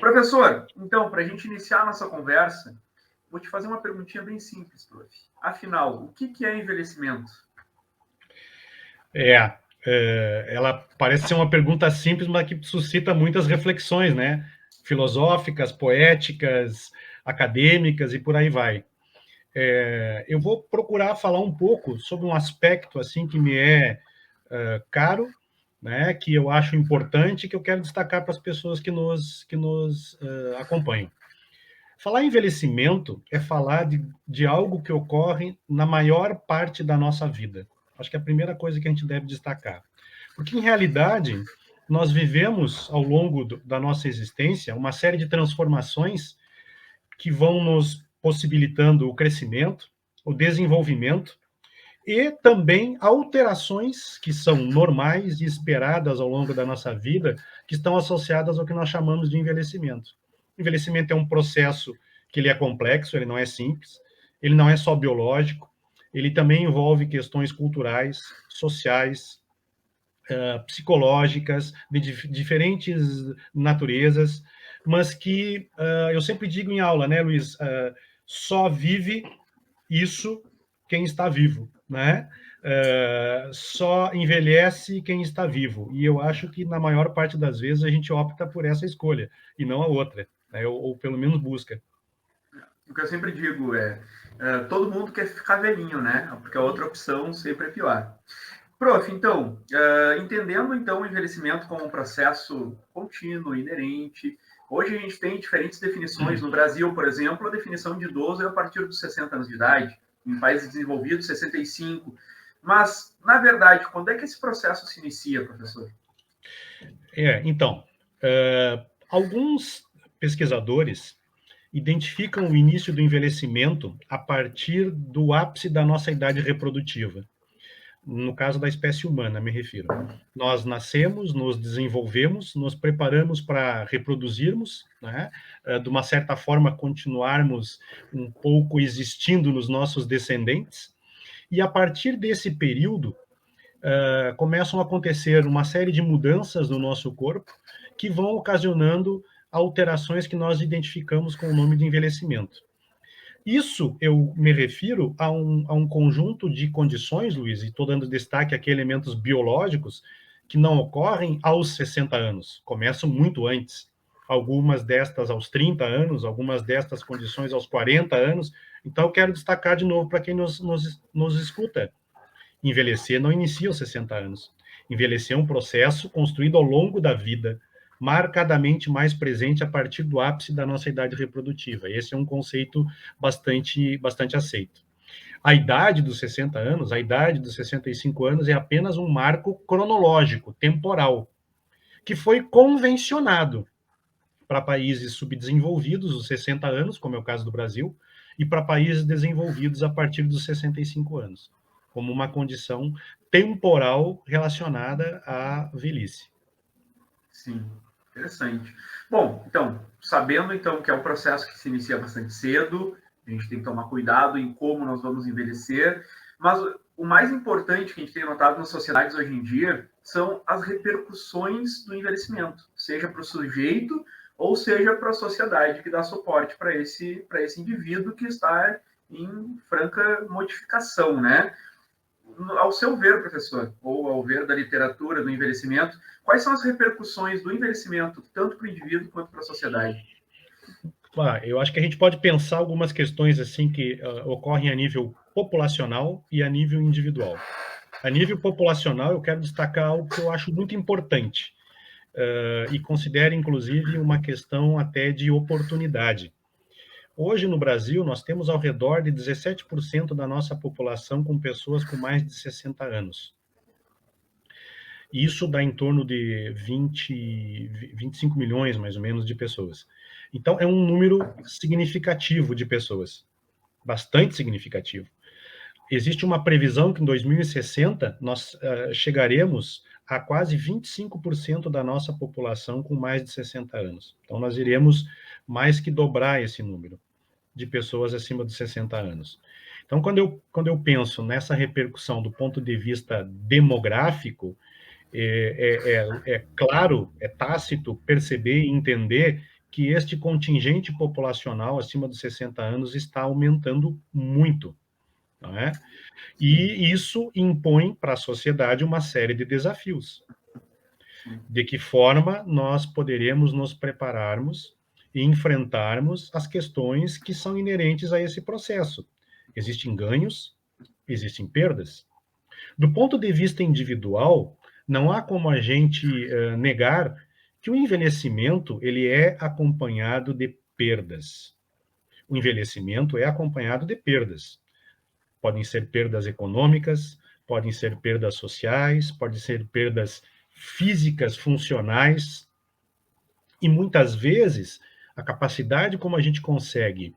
Professor, então, para a gente iniciar a nossa conversa, vou te fazer uma perguntinha bem simples, prof. Afinal, o que é envelhecimento? Ela parece ser uma pergunta simples, mas que suscita muitas reflexões, né? Filosóficas, poéticas, acadêmicas e por aí vai. Eu vou procurar falar um pouco sobre um aspecto assim que me é caro, né? Que eu acho importante, que eu quero destacar para as pessoas que nos acompanham. Falar em envelhecimento é falar de algo que ocorre na maior parte da nossa vida. Acho que é a primeira coisa que a gente deve destacar. Porque, em realidade, nós vivemos, ao longo da nossa existência, uma série de transformações que vão nos possibilitando o crescimento, o desenvolvimento e também alterações que são normais e esperadas ao longo da nossa vida, que estão associadas ao que nós chamamos de envelhecimento. Envelhecimento é um processo que ele é complexo, ele não é simples, ele não é só biológico, ele também envolve questões culturais, sociais, psicológicas, de diferentes naturezas, mas que eu sempre digo em aula, né, Luiz, só vive isso quem está vivo, né? Só envelhece quem está vivo. E eu acho que na maior parte das vezes a gente opta por essa escolha e não a outra, né? ou pelo menos busca. O que eu sempre digo todo mundo quer ficar velhinho, né? Porque a outra opção sempre é pior. Prof, então, entendendo então o envelhecimento como um processo contínuo, inerente, hoje a gente tem diferentes definições. No Brasil, por exemplo, a definição de idoso é a partir dos 60 anos de idade, em países desenvolvidos, 65. Mas, na verdade, quando é que esse processo se inicia, professor? Então, alguns pesquisadores identificam o início do envelhecimento a partir do ápice da nossa idade reprodutiva. No caso da espécie humana, me refiro. Nós nascemos, nos desenvolvemos, nos preparamos para reproduzirmos, né? De uma certa forma, continuarmos um pouco existindo nos nossos descendentes, e a partir desse período, começam a acontecer uma série de mudanças no nosso corpo que vão ocasionando alterações que nós identificamos com o nome de envelhecimento. Isso eu me refiro a um conjunto de condições, Luiz, e estou dando destaque aqui a elementos biológicos que não ocorrem aos 60 anos, começam muito antes. Algumas destas aos 30 anos, algumas destas condições aos 40 anos. Então, eu quero destacar de novo para quem nos escuta. Envelhecer não inicia aos 60 anos. Envelhecer é um processo construído ao longo da vida, marcadamente mais presente a partir do ápice da nossa idade reprodutiva. Esse é um conceito bastante aceito. A idade dos 60 anos, a idade dos 65 anos é apenas um marco cronológico, temporal, que foi convencionado para países subdesenvolvidos, os 60 anos, como é o caso do Brasil, e para países desenvolvidos a partir dos 65 anos, como uma condição temporal relacionada à velhice. Sim, interessante. Bom, então, sabendo então que é um processo que se inicia bastante cedo, a gente tem que tomar cuidado em como nós vamos envelhecer, mas o mais importante que a gente tem notado nas sociedades hoje em dia são as repercussões do envelhecimento, seja para o sujeito ou seja para a sociedade que dá suporte para esse indivíduo que está em franca modificação, né? Ao seu ver, professor, ou ao ver da literatura do envelhecimento, quais são as repercussões do envelhecimento, tanto para o indivíduo quanto para a sociedade? Eu acho que a gente pode pensar algumas questões assim que ocorrem a nível populacional e a nível individual. A nível populacional, eu quero destacar algo que eu acho muito importante e considero, inclusive, uma questão até de oportunidade. Hoje, no Brasil, nós temos ao redor de 17% da nossa população com pessoas com mais de 60 anos. Isso dá em torno de 25 milhões, mais ou menos, de pessoas. Então, é um número significativo de pessoas, bastante significativo. Existe uma previsão que em 2060 nós chegaremos a quase 25% da nossa população com mais de 60 anos. Então, nós iremos mais que dobrar esse número de pessoas acima dos 60 anos. Então, quando eu penso nessa repercussão do ponto de vista demográfico, é claro, é tácito perceber e entender que este contingente populacional acima dos 60 anos está aumentando muito, não é? E isso impõe para a sociedade uma série de desafios. De que forma nós poderemos nos prepararmos e enfrentarmos as questões que são inerentes a esse processo. Existem ganhos, existem perdas. Do ponto de vista individual, não há como a gente negar que o envelhecimento ele é acompanhado de perdas. O envelhecimento é acompanhado de perdas. Podem ser perdas econômicas, podem ser perdas sociais, podem ser perdas físicas, funcionais, e muitas vezes a capacidade como a gente consegue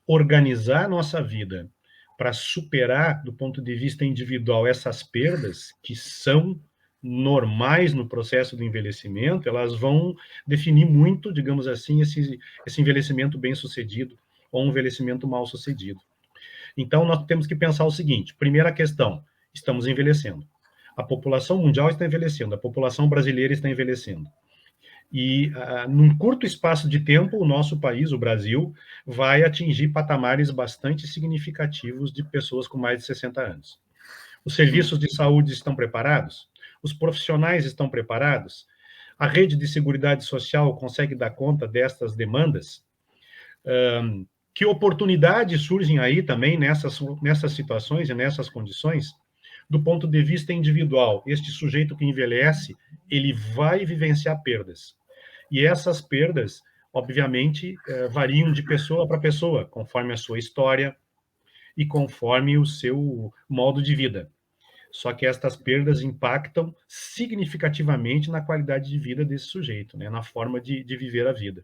organizar a nossa vida para superar, do ponto de vista individual, essas perdas que são normais no processo do envelhecimento, elas vão definir muito, digamos assim, esse envelhecimento bem-sucedido ou um envelhecimento mal-sucedido. Então, nós temos que pensar o seguinte: primeira questão, estamos envelhecendo. A população mundial está envelhecendo, a população brasileira está envelhecendo. E, num curto espaço de tempo, o nosso país, o Brasil, vai atingir patamares bastante significativos de pessoas com mais de 60 anos. Os serviços de saúde estão preparados? Os profissionais estão preparados? A rede de seguridade social consegue dar conta destas demandas? Que oportunidades surgem aí também nessas situações e nessas condições? Do ponto de vista individual, este sujeito que envelhece, ele vai vivenciar perdas. E essas perdas, obviamente, variam de pessoa para pessoa, conforme a sua história e conforme o seu modo de vida. Só que estas perdas impactam significativamente na qualidade de vida desse sujeito, né, na forma de viver a vida.